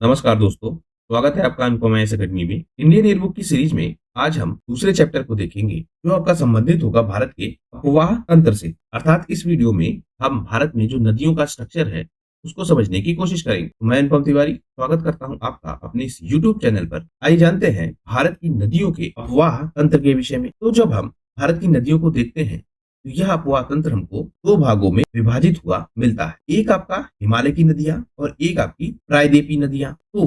नमस्कार दोस्तों, स्वागत है आपका अनुपमा एस अकेडमी में। इंडियन एयरबुक की सीरीज में आज हम दूसरे चैप्टर को देखेंगे जो आपका संबंधित होगा भारत के अपवाह तंत्र से। अर्थात इस वीडियो में हम भारत में जो नदियों का स्ट्रक्चर है उसको समझने की कोशिश करेंगे। तो मैं अनुपम तिवारी स्वागत करता हूं आपका अपने इस यूट्यूब चैनल पर। आइए जानते हैं भारत की नदियों के अपवाह तंत्र के विषय में। तो जब हम भारत की नदियों को देखते हैं तो यह अपवाह तंत्र हमको दो भागों में विभाजित हुआ मिलता है। एक आपका हिमालय की नदियां और एक आपकी प्रायद्वीपीय नदियां। तो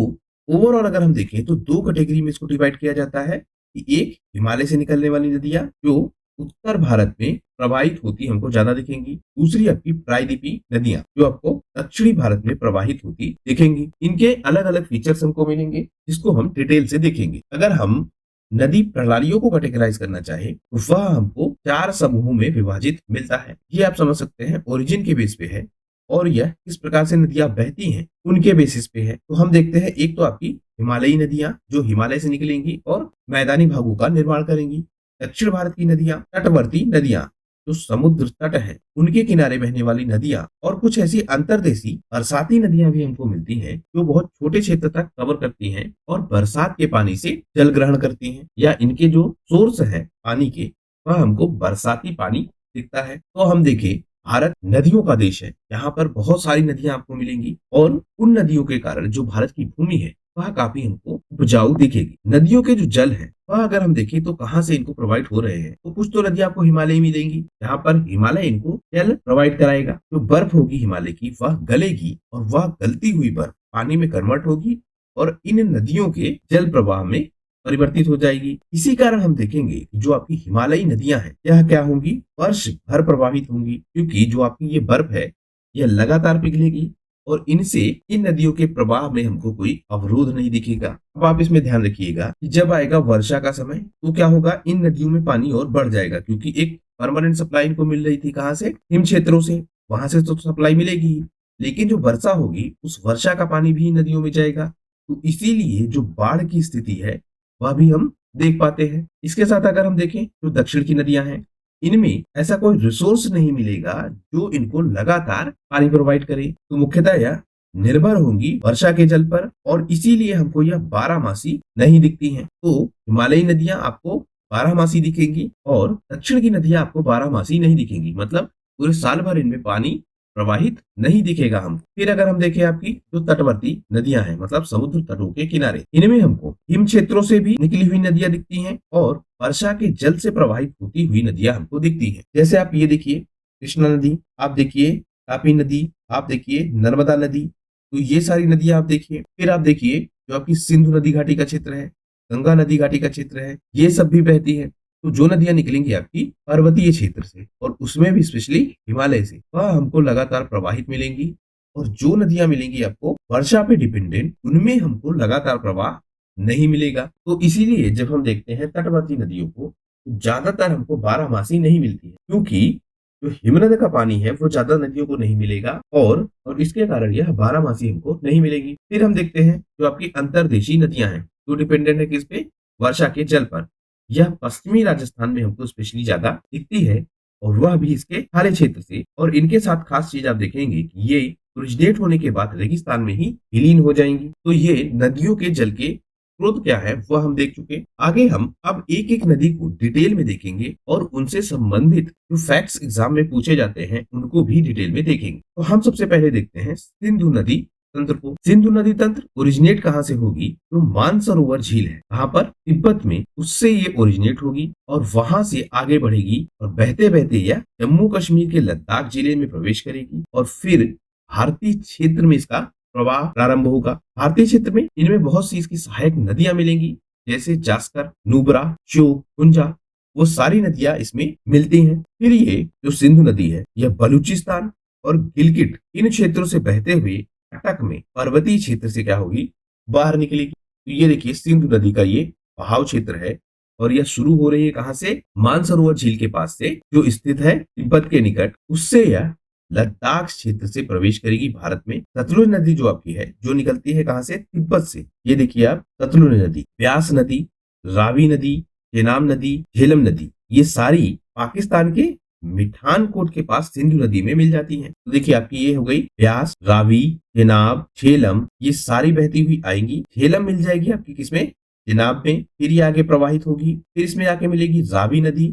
ओवरऑल अगर हम देखें तो दो कैटेगरी में इसको डिवाइड किया जाता है कि एक हिमालय से निकलने वाली नदियां जो उत्तर भारत में प्रवाहित होती हमको ज्यादा दिखेंगी, दूसरी आपकी प्रायद्वीपीय नदियां जो आपको दक्षिणी भारत में प्रवाहित होती दिखेंगी। इनके अलग अलग फीचर्स हमको मिलेंगे जिसको हम डिटेल से देखेंगे। अगर हम नदी प्रणालियों को कैटेगराइज करना चाहे तो वह हमको चार समूहों में विभाजित मिलता है। ये आप समझ सकते हैं ओरिजिन के बेस पे है और यह किस प्रकार से नदियां बहती हैं उनके बेसिस पे है। तो हम देखते हैं एक तो आपकी हिमालयी नदियां जो हिमालय से निकलेंगी और मैदानी भागों का निर्माण करेंगी। दक्षिण भारत की नदियां तटवर्ती नदियां जो समुद्र तट है उनके किनारे बहने वाली नदियां और कुछ ऐसी अंतर्देशीय बरसाती नदियां भी हमको मिलती हैं जो बहुत छोटे क्षेत्र तक कवर करती हैं और बरसात के पानी से जल ग्रहण करती हैं, या इनके जो सोर्स है पानी के वह हमको बरसाती पानी दिखता है। तो हम देखें भारत नदियों का देश है, यहाँ पर बहुत सारी नदियां आपको मिलेंगी और उन नदियों के कारण जो भारत की भूमि है वह काफी हमको उपजाऊ दिखेगी। नदियों के जो जल है वह अगर हम देखें तो कहाँ से इनको प्रोवाइड हो रहे हैं तो कुछ तो नदियां आपको हिमालय मिलेंगी जहाँ पर हिमालय इनको जल प्रोवाइड कराएगा। जो बर्फ होगी हिमालय की वह गलेगी और वह गलती हुई बर्फ पानी में कन्वर्ट होगी और इन नदियों के जल प्रवाह में परिवर्तित हो जाएगी। इसी कारण हम देखेंगे कि जो आपकी हिमालयी नदियां हैं यह क्या होंगी, वर्ष भर प्रभावित होंगी, क्योंकि जो आपकी ये बर्फ है यह लगातार पिघलेगी और इनसे इन नदियों के प्रवाह में हमको कोई अवरोध नहीं दिखेगा। अब आप इसमें ध्यान रखिएगा कि जब आएगा वर्षा का समय तो क्या होगा, इन नदियों में पानी और बढ़ जाएगा, क्योंकि एक परमानेंट सप्लाई इनको मिल रही थी कहाँ से, हिम क्षेत्रों से, वहां से तो सप्लाई मिलेगी ही। लेकिन जो वर्षा होगी उस वर्षा का पानी भी नदियों में जाएगा, तो इसीलिए जो बाढ़ की स्थिति है वह भी हम देख पाते हैं। इसके साथ अगर हम देखें जो दक्षिण की नदियां हैं इनमें ऐसा कोई रिसोर्स नहीं मिलेगा जो इनको लगातार पानी प्रोवाइड करे, तो मुख्यतः यह निर्भर होंगी वर्षा के जल पर और इसीलिए हमको यह बारहमासी नहीं दिखती हैं। तो हिमालयी नदियां आपको बारहमासी दिखेंगी और दक्षिण की नदियां आपको बारहमासी नहीं दिखेंगी, मतलब पूरे साल भर इनमें पानी प्रवाहित नहीं दिखेगा हम। फिर अगर हम देखें आपकी जो तटवर्ती नदियां हैं मतलब समुद्र तटों के किनारे, इनमें हमको हिम क्षेत्रों से भी निकली हुई नदियां दिखती हैं और वर्षा के जल से प्रवाहित होती हुई नदियां हमको दिखती हैं। जैसे आप ये देखिए कृष्णा नदी, आप देखिए तापी नदी, आप देखिए नर्मदा नदी, तो ये सारी नदियां आप देखिए। फिर आप देखिए जो आपकी सिंधु नदी घाटी का क्षेत्र है, गंगा नदी घाटी का क्षेत्र है, ये सब भी बहती है। तो जो नदियां निकलेंगी आपकी पर्वतीय क्षेत्र से और उसमें भी स्पेशली हिमालय से वह हमको लगातार प्रवाहित मिलेंगी और जो नदियां मिलेंगी आपको वर्षा पे डिपेंडेंट उनमें हमको लगातार प्रवाह नहीं मिलेगा। तो इसीलिए जब हम देखते हैं तटवर्ती नदियों को तो ज्यादातर हमको बारहमासी नहीं मिलती है, क्योंकि जो हिमनद का पानी है वो ज्यादा नदियों को नहीं मिलेगा और इसके कारण यह बारहमासी हमको नहीं मिलेगी। फिर हम देखते हैं जो आपकी अंतर्देशीय नदियां हैं जो डिपेंडेंट है किस पे, वर्षा के जल पर। यह पश्चिमी राजस्थान में हमको स्पेशली ज्यादा दिखती है और वह भी इसके खाड़ी क्षेत्र से। और इनके साथ खास चीज आप देखेंगे कि ये ओरिजिनेट होने के बाद रेगिस्तान में ही विलीन हो जाएंगी। तो ये नदियों के जल के स्रोत क्या है वह हम देख चुके। आगे हम अब एक एक नदी को डिटेल में देखेंगे और उनसे संबंधित जो फैक्ट्स एग्जाम में पूछे जाते हैं उनको भी डिटेल में देखेंगे। तो हम सबसे पहले देखते हैं सिंधु नदी तंत्र को। सिंधु नदी तंत्र ओरिजिनेट कहाँ से होगी, तो मानसरोवर झील है कहाँ पर, तिब्बत में, उससे ये ओरिजिनेट होगी और वहां से आगे बढ़ेगी और बहते बहते यह जम्मू कश्मीर के लद्दाख जिले में प्रवेश करेगी और फिर भारतीय क्षेत्र में इसका प्रवाह प्रारंभ होगा। भारतीय क्षेत्र में इनमें बहुत सी इसकी सहायक नदियां मिलेंगी जैसे जास्कर, नुब्रा, श्योक, कुंजा, वो सारी नदियां इसमें मिलती हैं। फिर ये जो सिंधु नदी है यह बलूचिस्तान और गिलगिट इन क्षेत्रों से बहते हुए कटक में पर्वतीय क्षेत्र से क्या होगी, बाहर निकलेगी। तो ये देखिए सिंधु नदी का ये बहाव क्षेत्र है और यह शुरू हो रही है कहाँ से, मानसरोवर झील के पास से जो स्थित है तिब्बत के निकट, उससे यह लद्दाख क्षेत्र से प्रवेश करेगी भारत में। सतलुज नदी जो आपकी है जो निकलती है कहाँ से, तिब्बत से। ये देखिए आप सतलुज नदी, ब्यास नदी, रावी नदी, चेनाब नदी, झेलम नदी, ये सारी पाकिस्तान के मिठानकोट के पास सिंधु नदी में मिल जाती हैं। तो देखिए आपकी ये हो गई ब्यास, रावी, चेनाब, झेलम, ये सारी बहती हुई आएंगी। झेलम मिल जाएगी आपकी किसमें, चेनाब में। फिर ये आगे प्रवाहित होगी, फिर इसमें आके मिलेगी रावी नदी,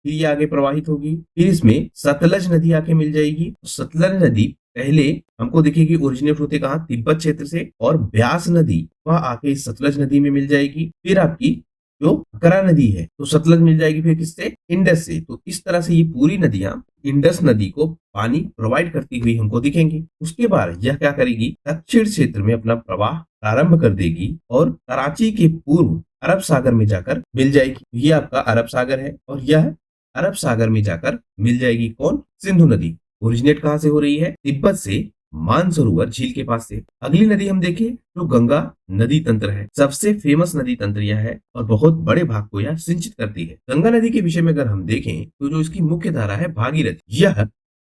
फिर ये आगे प्रवाहित होगी, फिर इसमें सतलज नदी आके मिल जाएगी। सतलज नदी पहले हमको दिखेगी ओरिजिनेट होते कहाँ, तिब्बत क्षेत्र से, और ब्यास नदी वह आके इस सतलज नदी में मिल जाएगी। फिर आपकी जो करा नदी है तो सतलज मिल जाएगी फिर किससे, इंडस से। तो इस तरह से ये पूरी नदियां इंडस नदी को पानी प्रोवाइड करती हुई हमको दिखेंगी। उसके बाद यह क्या करेगी, दक्षिण क्षेत्र में अपना प्रवाह प्रारंभ कर देगी और कराची के पूर्व अरब सागर में जाकर मिल जाएगी। ये आपका अरब सागर है और यह अरब सागर में जाकर मिल जाएगी कौन, सिंधु नदी। ओरिजिनेट कहाँ से हो रही है, तिब्बत से, मानसरोवर झील के पास से। अगली नदी हम देखें तो गंगा नदी तंत्र है। सबसे फेमस नदी तंत्र यह है और बहुत बड़े भाग को यह सिंचित करती है। गंगा नदी के विषय में अगर हम देखें तो जो इसकी मुख्य धारा है भागीरथी, यह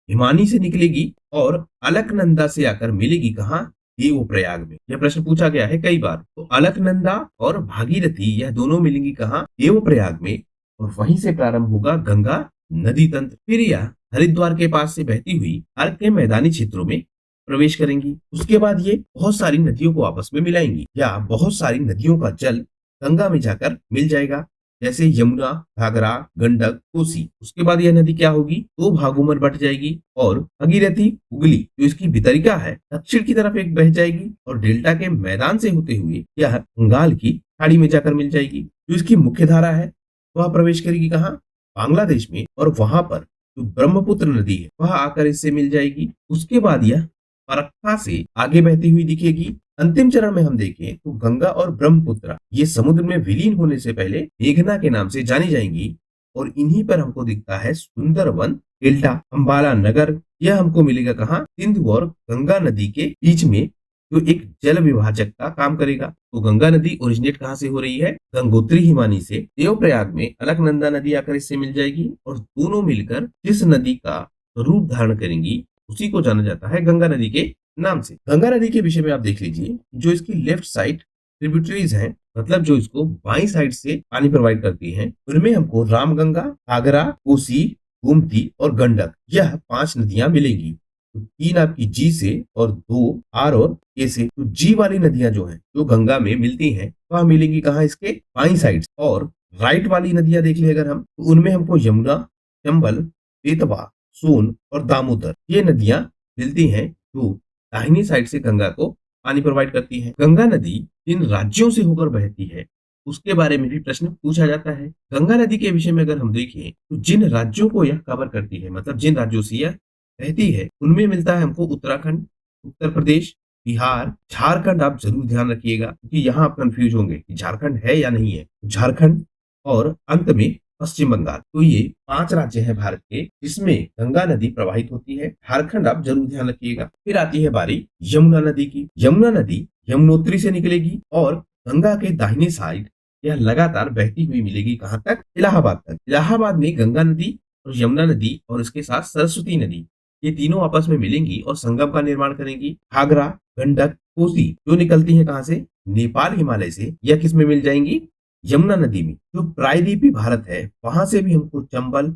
हिमानी से निकलेगी और अलकनंदा से आकर मिलेगी कहाँ, देवप्रयाग में। यह प्रश्न पूछा गया है कई बार। तो अलकनंदा और भागीरथी यह दोनों मिलेंगी कहाँ, देवप्रयाग में, और वहीं से प्रारंभ होगा गंगा नदी तंत्र। फिर यह हरिद्वार के पास से बहती हुई अर्क के मैदानी क्षेत्रों में प्रवेश करेंगी। उसके बाद ये बहुत सारी नदियों को आपस में मिलाएंगी, या बहुत सारी नदियों का जल गंगा में जाकर मिल जाएगा, जैसे यमुना, घाघरा, गंडक, कोसी। उसके बाद यह नदी क्या होगी, दो भागों में बट जाएगी और भगीरथी हुगली जो इसकी भितरिका है दक्षिण की तरफ एक बह जाएगी और डेल्टा के मैदान से होते हुए यह बंगाल की खाड़ी में जाकर मिल जाएगी। जो इसकी मुख्य धारा है वह प्रवेश करेगी कहाँ, बांग्लादेश में, और वहां पर जो ब्रह्मपुत्र नदी है वह आकर इससे मिल जाएगी। उसके बाद यह फरक्का से आगे बहती हुई दिखेगी। अंतिम चरण में हम देखें तो गंगा और ब्रह्मपुत्र ये समुद्र में विलीन होने से पहले मेघना के नाम से जानी जाएंगी, और इन्हीं पर हमको दिखता है सुंदरवन डेल्टा, अंबाला नगर। यह हमको मिलेगा कहाँ, सिंधु और गंगा नदी के बीच में, जो एक जल विभाजक का काम करेगा। तो गंगा नदी ओरिजिनेट कहाँ से हो रही है, गंगोत्री हिमानी से। देवप्रयाग में अलकनंदा नदी आकर इससे मिल जाएगी और दोनों मिलकर जिस नदी का रूप धारण करेंगी उसी को जाना जाता है गंगा नदी के नाम से। गंगा नदी के विषय में आप देख लीजिए, जो इसकी लेफ्ट साइड ट्रिब्यूटरीज हैं, मतलब जो इसको बाई साइड से पानी प्रोवाइड करती हैं, उनमें हमको रामगंगा, घाघरा, कोसी, गोमती और गंडक, यह 5 नदियां मिलेंगी। तो 3 आपकी जी से और 2 आर और के से। तो जी वाली नदियां जो है जो गंगा में मिलती हैं वह मिलेंगी कहाँ, इसके बाई साइड। और राइट वाली नदियां देख ले अगर हम, तो उनमें हमको यमुना, चंबल, बेतवा, सोन और दामोदर ये नदियां मिलती हैं जो दाहिनी साइड से गंगा को पानी प्रोवाइड करती है। गंगा नदी जिन राज्यों से होकर बहती है उसके बारे में भी प्रश्न पूछा जाता है। गंगा नदी के विषय में अगर हम देखें तो जिन राज्यों को यह कवर करती है, मतलब जिन राज्यों से यह बहती है, उनमें मिलता है हमको उत्तराखंड, उत्तर प्रदेश, बिहार, झारखंड। आप जरूर ध्यान रखिएगा क्योंकि यहाँ आप कंफ्यूज होंगे कि झारखंड है या नहीं है। झारखंड और अंत में पश्चिम बंगाल। तो ये 5 राज्य हैं भारत के जिसमें गंगा नदी प्रवाहित होती है। झारखंड आप जरूर ध्यान रखिएगा। फिर आती है बारी यमुना नदी की। यमुना नदी यमुनोत्री से निकलेगी और गंगा के दाहिने साइड यह लगातार बहती हुई मिलेगी कहाँ तक, इलाहाबाद तक। इलाहाबाद में गंगा नदी और यमुना नदी और इसके साथ सरस्वती नदी ये तीनों आपस में मिलेंगी और संगम का निर्माण करेंगी। घाघरा, गंडक, कोसी जो निकलती है कहाँ से, नेपाल हिमालय से, यह किस में मिल जाएंगी, यमुना नदी में। जो प्रायद्वीपीय भारत है वहां से भी हमको चंबल,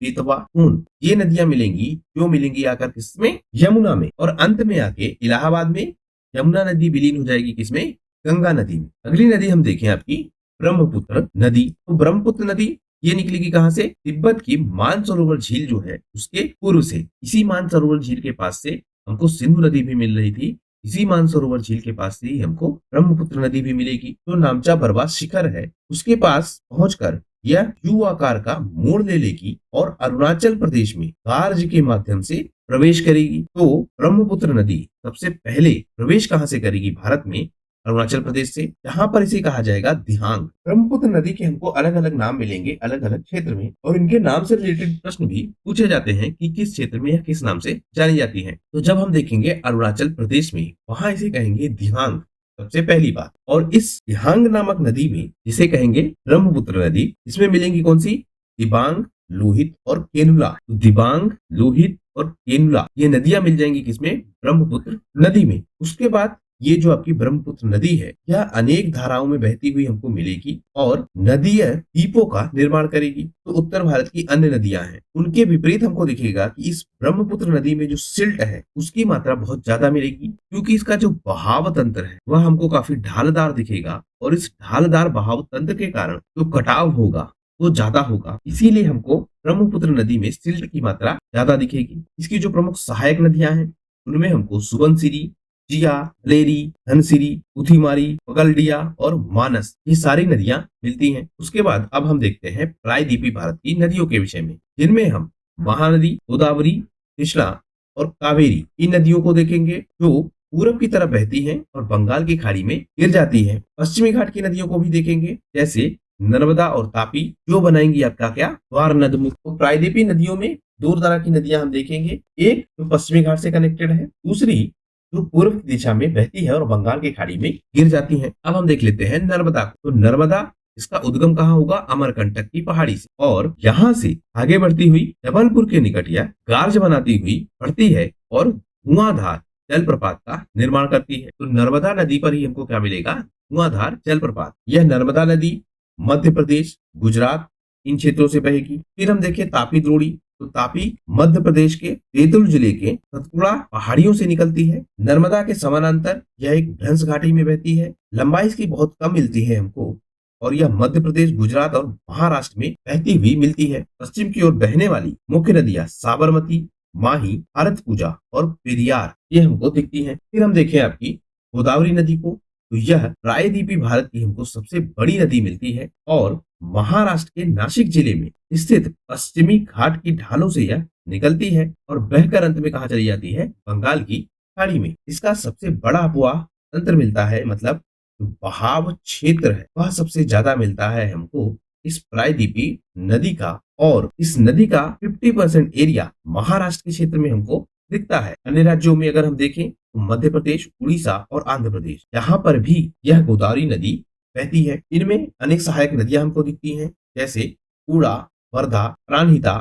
बेतवा, सोन ये नदियां मिलेंगी, जो मिलेंगी आकर किसमें, यमुना में। और अंत में आके इलाहाबाद में यमुना नदी विलीन हो जाएगी किसमें, गंगा नदी में। अगली नदी हम देखें आपकी ब्रह्मपुत्र नदी। तो ब्रह्मपुत्र नदी ये निकलेगी कहाँ से, तिब्बत की मानसरोवर झील जो है उसके पूर्व से। इसी मानसरोवर झील के पास से हमको सिंधु नदी भी मिल रही थी, इसी मानसरोवर झील के पास से ही हमको ब्रह्मपुत्र नदी भी मिलेगी। जो नामचा बरवास शिखर है उसके पास पहुंचकर यह यू आकार का मोड़ ले लेगी और अरुणाचल प्रदेश में कार्ज के माध्यम से प्रवेश करेगी। तो ब्रह्मपुत्र नदी सबसे पहले प्रवेश कहाँ से करेगी भारत में, अरुणाचल प्रदेश से, जहां पर इसे कहा जाएगा दिहांग। ब्रह्मपुत्र नदी के हमको अलग अलग नाम मिलेंगे अलग अलग क्षेत्र में, और इनके नाम से रिलेटेड प्रश्न भी पूछे जाते हैं कि किस क्षेत्र में या किस नाम से जानी जाती है। तो जब हम देखेंगे अरुणाचल प्रदेश में, वहां इसे कहेंगे दिहांग सबसे पहली बात। और इस दिहांग नामक नदी में जिसे कहेंगे ब्रह्मपुत्र नदी, इसमें मिलेंगी कौन सी, दिबांग, लोहित और केनुला। दिबांग, लोहित और केनुला ये नदियां मिल जाएंगी किसमें, ब्रह्मपुत्र नदी में। उसके बाद ये जो आपकी ब्रह्मपुत्र नदी है यह अनेक धाराओं में बहती हुई हमको मिलेगी और नदीय द्वीपों का निर्माण करेगी। तो उत्तर भारत की अन्य नदियां हैं उनके विपरीत हमको दिखेगा कि इस ब्रह्मपुत्र नदी में जो सिल्ट है उसकी मात्रा बहुत ज्यादा मिलेगी, क्योंकि इसका जो बहाव तंत्र है वह हमको काफी ढालदार दिखेगा और इस ढालदार बहाव तंत्र के कारण जो कटाव होगा वो ज्यादा होगा। इसीलिए हमको ब्रह्मपुत्र नदी में सिल्ट की मात्रा ज्यादा दिखेगी। इसकी जो प्रमुख सहायक नदियां हैं उनमें हमको सुबनसिरी, जिया, लेरी, धनसिरी, उथीमारी, पगलडिया और मानस ये सारी नदियां मिलती हैं। उसके बाद अब हम देखते हैं प्रायद्वीपीय भारत की नदियों के विषय में, जिनमें हम महानदी, गोदावरी, कृष्णा और कावेरी इन नदियों को देखेंगे जो पूरब की तरफ बहती हैं और बंगाल की खाड़ी में गिर जाती हैं। पश्चिमी घाट की नदियों को भी देखेंगे, जैसे नर्मदा और तापी, जो बनाएंगी आपका क्या द्वार नदमुख। तो प्रायद्वीपीय नदियों में दो तरह की नदियां हम देखेंगे, एक जो पश्चिमी घाट से कनेक्टेड है, दूसरी जो पूर्व की दिशा में बहती है और बंगाल की खाड़ी में गिर जाती है। अब हम देख लेते हैं नर्मदा को। तो नर्मदा इसका उद्गम कहाँ होगा? अमरकंटक की पहाड़ी से, और यहाँ से आगे बढ़ती हुई जबलपुर के निकट यह गार्ज बनाती हुई बढ़ती है और धुआंधार जलप्रपात का निर्माण करती है। तो नर्मदा नदी पर ही हमको क्या मिलेगा? धुआंधार जलप्रपात। यह नर्मदा नदी मध्य प्रदेश, गुजरात इन क्षेत्रों से बहेगी। फिर हम देखें तापी द्रोणी। तो तापी मध्य प्रदेश के बैतूल जिले के सतपुड़ा पहाड़ियों से निकलती है। नर्मदा के समानांतर यह एक भ्रंश घाटी में बहती है। लंबाई इसकी बहुत कम मिलती है हमको और यह मध्य प्रदेश, गुजरात और महाराष्ट्र में बहती हुई मिलती है। पश्चिम की ओर बहने वाली मुख्य नदियां साबरमती, माही, भारत पूजा और पेरियार ये हमको दिखती हैं। फिर हम देखें आपकी गोदावरी नदी को। तो यह प्रायद्वीपीय भारत की हमको सबसे बड़ी नदी मिलती है और महाराष्ट्र के नासिक जिले में स्थित पश्चिमी घाट की ढालों से यह निकलती है और बहकर अंत में कहा चली जाती है? बंगाल की खाड़ी में। इसका सबसे बड़ा अपवाह तंत्र मिलता है, मतलब बहाव क्षेत्र है वह सबसे ज्यादा मिलता है हमको इस प्रायद्वीपीय नदी का, और इस नदी का 50% एरिया महाराष्ट्र के क्षेत्र में हमको दिखता है। अन्य राज्यों में अगर हम देखें तो मध्य प्रदेश, उड़ीसा और आंध्र प्रदेश, यहाँ पर भी यह गोदावरी नदी बहती है। इनमें अनेक सहायक नदियां हमको दिखती हैं, जैसे कूड़ा, वर्धा, प्राणहिता,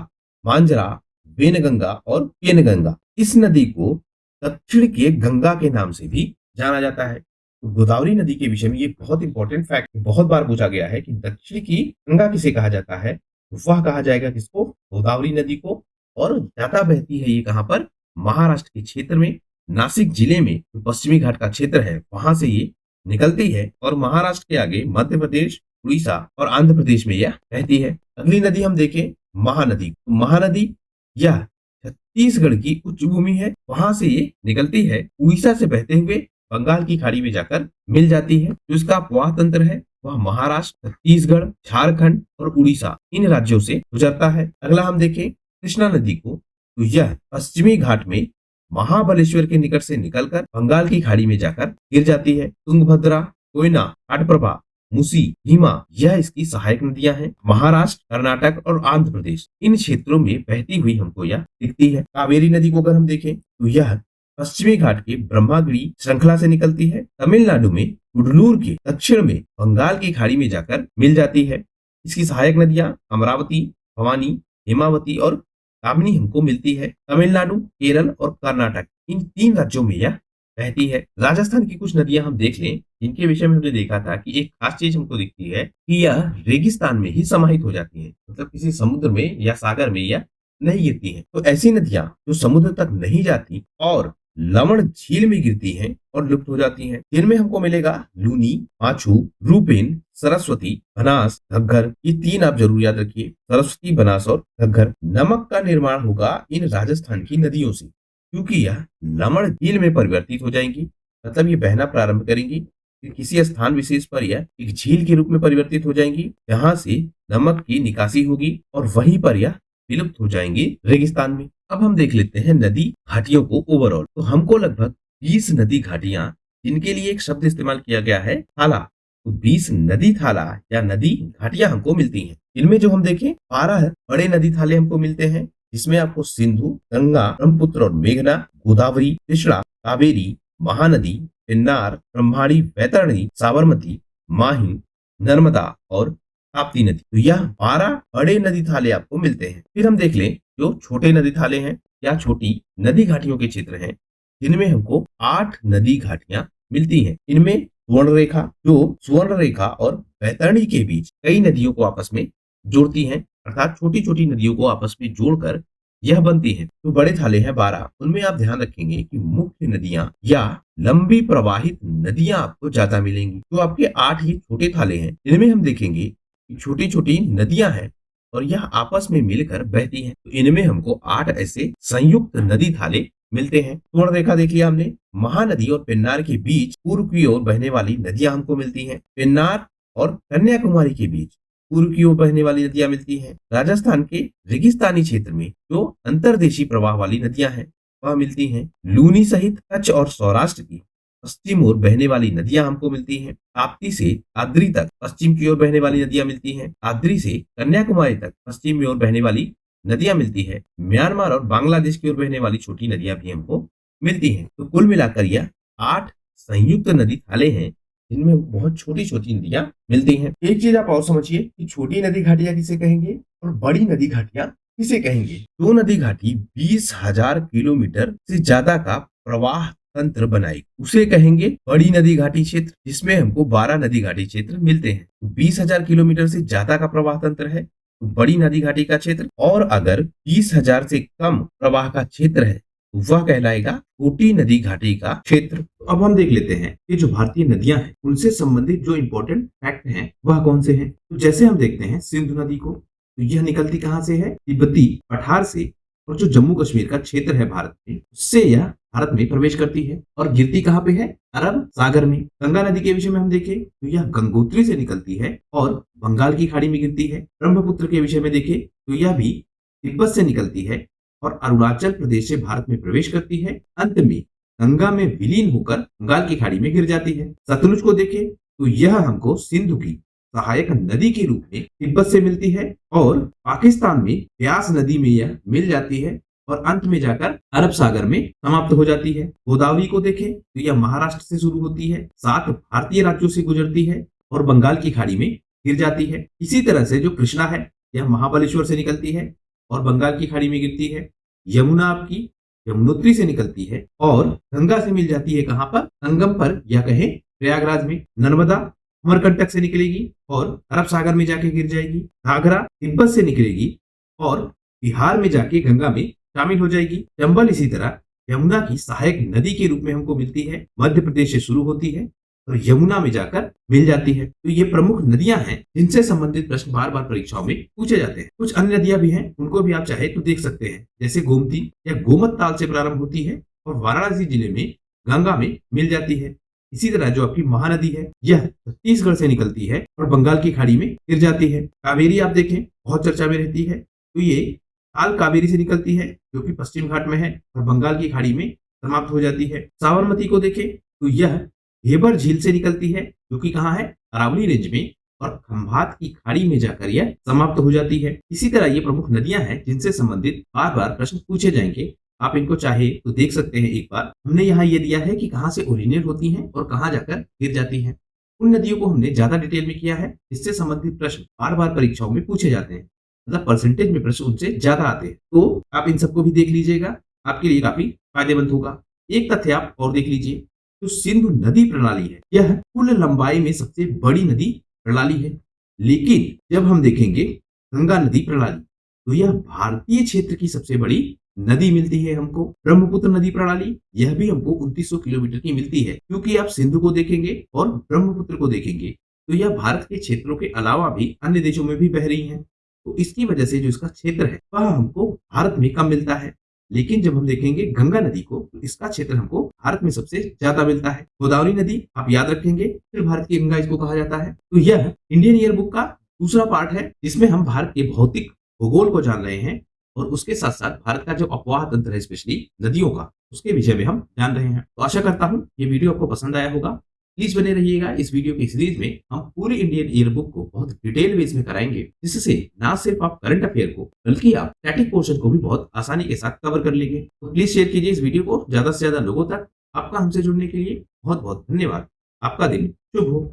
मांजरा, वेनगंगा और पेनगंगा। इस नदी को दक्षिण के गंगा के नाम से भी जाना जाता है। तो गोदावरी नदी के विषय में ये बहुत इंपॉर्टेंट फैक्ट बहुत बार पूछा गया है कि दक्षिण की गंगा किसे कहा जाता है? तो वह कहा जाएगा किसको? गोदावरी नदी को। और ज्यादा बहती है ये कहाँ पर? महाराष्ट्र के क्षेत्र में, नासिक जिले में जो पश्चिमी घाट का क्षेत्र है वहां से ये निकलती है और महाराष्ट्र के आगे मध्य प्रदेश, उड़ीसा और आंध्र प्रदेश में यह बहती है। अगली नदी हम देखें महानदी। तो महानदी यह छत्तीसगढ़ की उच्च भूमि है, वहां से ये निकलती है, उड़ीसा से बहते हुए बंगाल की खाड़ी में जाकर मिल जाती है। जो इसका अपवाह तंत्र है वह महाराष्ट्र, छत्तीसगढ़, झारखंड और उड़ीसा इन राज्यों से गुजरता है। अगला हम देखें कृष्णा नदी को। तो यह पश्चिमी घाट में महाबलेश्वर के निकट से निकलकर बंगाल की खाड़ी में जाकर गिर जाती है। तुंगभद्रा, कोयना, घाटप्रभा, मुसी, भीमा यह इसकी सहायक नदियां हैं। महाराष्ट्र, कर्नाटक और आंध्र प्रदेश इन क्षेत्रों में बहती हुई हमको यह दिखती है। कावेरी नदी को अगर हम देखें तो यह पश्चिमी घाट के ब्रह्मागिरी श्रृंखला से निकलती है। तमिलनाडु में कुडलूर के दक्षिण में बंगाल की खाड़ी में जाकर मिल जाती है। इसकी सहायक नदियां अमरावती, भवानी, हेमावती और कामनी हमको मिलती है। तमिलनाडु, केरल और कर्नाटक इन तीन राज्यों में यह बहती है। राजस्थान की कुछ नदियां हम देख लें, जिनके विषय में हमने देखा था कि एक खास चीज हमको दिखती है कि यह रेगिस्तान में ही समाहित हो जाती है, मतलब किसी समुद्र में या सागर में यह नहीं गिरती है। तो ऐसी नदियां जो समुद्र तक नहीं जाती और लवण झील में गिरती हैं और लुप्त हो जाती हैं, जिनमें हमको मिलेगा लूनी, माछू, रूपेन, सरस्वती, बनास, घग्गर। ये तीन आप जरूर याद रखिए, सरस्वती, बनास और घग्गर। नमक का निर्माण होगा इन राजस्थान की नदियों से, क्योंकि यह लवण झील में परिवर्तित हो जाएंगी, मतलब ये बहना प्रारंभ करेंगी, फिर किसी स्थान विशेष पर यह एक झील के रूप में परिवर्तित हो जाएंगी, जहां से नमक की निकासी होगी और वहीं पर यह विलुप्त हो जाएंगे रेगिस्तान में। अब हम देख लेते हैं नदी घाटियों को ओवरऑल। तो हमको लगभग 20 नदी घाटियां, जिनके लिए एक शब्द इस्तेमाल किया गया है थाला, तो 20 नदी थाला या नदी घाटियां हमको मिलती हैं। इनमें जो हम देखें 12 बड़े नदी थाले हमको मिलते हैं, जिसमें आपको सिंधु, गंगा, ब्रह्मपुत्र और मेघना, गोदावरी, कृष्णा, कावेरी, महानदी, पेन्नार, ब्रह्माणी, वैतरणी, साबरमती, माही, नर्मदा और ताप्ती नदी। तो यह 12 बड़े नदी थाले आपको मिलते हैं। फिर हम देख लें जो छोटे नदी थाले हैं या छोटी नदी घाटियों के क्षेत्र हैं, जिनमें हमको 8 नदी घाटियां मिलती हैं। इनमें स्वर्ण रेखा और बैतरणी के बीच कई नदियों को आपस में जोड़ती हैं, अर्थात छोटी छोटी नदियों को आपस में जोड़कर यह बनती हैं। तो बड़े थाले हैं 12, उनमें आप ध्यान रखेंगे कि मुख्य नदियां या लंबी प्रवाहित नदियां आपको ज्यादा मिलेंगी। तो आपके 8 ये छोटे थाले हैं, इनमें हम देखेंगे कि छोटी छोटी नदियां हैं और यह आपस में मिलकर बहती हैं। तो इनमें हमको 8 ऐसे संयुक्त नदी थाले मिलते हैं। स्वर्ण रेखा देख लिया हमने। महानदी और पेन्नार के बीच पूर्व की ओर बहने वाली नदियां हमको मिलती हैं। पेन्नार और कन्याकुमारी के बीच पूर्व की ओर बहने वाली नदियां मिलती हैं। राजस्थान के रेगिस्तानी क्षेत्र में जो अंतर्देशीय प्रवाह वाली नदियां हैं वह मिलती हैं। लूनी सहित कच्छ और सौराष्ट्र की पश्चिम ओर बहने वाली नदियां हमको मिलती हैं। ताप्ती से आद्री तक पश्चिम की ओर बहने वाली नदियां मिलती हैं। आद्री से कन्याकुमारी तक पश्चिम की ओर बहने वाली नदियां मिलती है। म्यांमार और बांग्लादेश की ओर बहने वाली छोटी नदियां भी हमको मिलती हैं। तो कुल मिलाकर यह 8 संयुक्त नदी थाले हैं जिनमें बहुत छोटी छोटी नदियां मिलती हैं। एक चीज आप और समझिए कि छोटी नदी घाटियां किसे कहेंगे और बड़ी नदी घाटियां किसे कहेंगे। जो नदी घाटी 20,000 किलोमीटर से ज्यादा का प्रवाह तंत्र बनाई उसे कहेंगे बड़ी नदी घाटी क्षेत्र, जिसमें हमको 12 नदी घाटी क्षेत्र मिलते हैं। 20,000 किलोमीटर से ज्यादा का प्रवाह तंत्र है तो बड़ी नदी घाटी का क्षेत्र, और अगर 20,000 से कम प्रवाह का क्षेत्र है तो वह कहलाएगा छोटी नदी घाटी का क्षेत्र। तो अब हम देख लेते हैं कि जो भारतीय नदियां हैं उनसे संबंधित जो इंपॉर्टेंट फैक्ट हैं वह कौन से हैं। तो जैसे हम देखते हैं सिंधु नदी को, तो यह निकलती कहां से है, तिब्बती पठार से, और जो जम्मू कश्मीर का क्षेत्र है भारत में उससे यह भारत में प्रवेश करती है और गिरती कहां पे है, अरब सागर में। गंगा नदी के विषय में हम देखें तो यह गंगोत्री से निकलती है और बंगाल की खाड़ी में गिरती है। ब्रह्मपुत्र के विषय में देखें तो यह भी तिब्बत से निकलती है और अरुणाचल प्रदेश से भारत में प्रवेश करती है। अंत में गंगा में विलीन होकर बंगाल की खाड़ी में गिर जाती है। सतलुज को देखें तो यह हमको सिंधु की सहायक नदी के रूप में तिब्बत से मिलती है और पाकिस्तान में ब्यास नदी में यह मिल जाती है और अंत में जाकर अरब सागर में समाप्त हो जाती है। गोदावरी को देखें तो यह महाराष्ट्र से शुरू होती है, 7 भारतीय राज्यों से गुजरती है और बंगाल की खाड़ी में गिर जाती है। इसी तरह से जो कृष्णा है यह महाबलेश्वर से निकलती है और बंगाल की खाड़ी में गिरती है। यमुना आपकी यमुनोत्री से निकलती है और गंगा से मिल जाती है कहां पर, संगम पर या कहें प्रयागराज में। नर्मदा अमरकंटक से निकलेगी और अरब सागर में जाके गिर जाएगी। घाघरा तिब्बत से निकलेगी और बिहार में जाके गंगा में शामिल हो जाएगी। चंबल इसी तरह यमुना की सहायक नदी के रूप में हमको मिलती है, मध्य प्रदेश से शुरू होती है और यमुना में जाकर मिल जाती है। तो ये प्रमुख नदियां हैं जिनसे संबंधित प्रश्न बार बार परीक्षाओं में पूछे जाते हैं। कुछ अन्य नदियां भी हैं, उनको भी आप चाहे तो देख सकते हैं, जैसे गोमती या गोमत ताल से प्रारंभ होती है और वाराणसी जिले में गंगा में मिल जाती है। इसी तरह जो आपकी महानदी है यह छत्तीसगढ़ से निकलती है और बंगाल की खाड़ी में गिर जाती है। कावेरी आप देखें बहुत चर्चा में रहती है, तो ये ताल कावेरी से निकलती है जो कि पश्चिम घाट में है और बंगाल की खाड़ी में समाप्त हो जाती है। साबरमती को देखें तो यह घेबर झील से निकलती है जो कि कहाँ है, अरावली रेंज में, और खंभात की खाड़ी में जाकर यह समाप्त हो जाती है। इसी तरह ये प्रमुख नदियां हैं जिनसे संबंधित बार बार प्रश्न पूछे जाएंगे। आप इनको चाहे तो देख सकते हैं। एक बार हमने यहाँ ये दिया है कि कहाँ से ओरिजिनेट होती हैं और कहाँ जाकर गिर जाती हैं। उन नदियों को हमने ज्यादा डिटेल में किया है जिससे संबंधित प्रश्न बार बार परीक्षाओं में पूछे जाते हैं, मतलब परसेंटेज में प्रश्न उनसे ज्यादा आते हैं। तो आप इन सबको भी देख लीजिएगा, आपके लिए काफी फायदेमंद होगा। एक तथ्य आप और देख लीजिए, जो सिंधु नदी प्रणाली है यह कुल लंबाई में सबसे बड़ी नदी प्रणाली है, लेकिन जब हम देखेंगे गंगा नदी प्रणाली तो यह भारतीय क्षेत्र की सबसे बड़ी नदी मिलती है हमको। ब्रह्मपुत्र नदी प्रणाली यह भी हमको 2900 किलोमीटर की मिलती है, क्योंकि आप सिंधु को देखेंगे और ब्रह्मपुत्र को देखेंगे तो यह भारत के क्षेत्रों के अलावा भी अन्य देशों में भी बह रही है। तो इसकी वजह से जो इसका क्षेत्र है वह हमको भारत में कम मिलता है। लेकिन जब हम देखेंगे गंगा नदी को तो इसका क्षेत्र हमको भारत में सबसे ज्यादा मिलता है। गोदावरी नदी आप याद रखेंगे, फिर भारत की गंगा इसको कहा जाता है। तो यह इंडियन ईयर बुक का दूसरा पार्ट है जिसमें हम भारत के भौतिक भूगोल को जान रहे हैं और उसके साथ साथ भारत का जो अपवाह तंत्र है स्पेशली नदियों का, उसके विषय में हम जान रहे हैं। तो आशा करता हूँ ये वीडियो आपको पसंद आया होगा। प्लीज बने रहिएगा। इस वीडियो की सीरीज में हम पूरी इंडियन ईयर बुक को बहुत डिटेल बेस में कराएंगे, जिससे ना सिर्फ आप करंट अफेयर को बल्कि आप स्टैटिक पोर्शन को भी बहुत आसानी के साथ कवर कर लेंगे। तो प्लीज शेयर कीजिए इस वीडियो को ज्यादा से ज्यादा लोगों तक। आपका हमसे जुड़ने के लिए बहुत बहुत धन्यवाद। आपका दिन शुभ हो।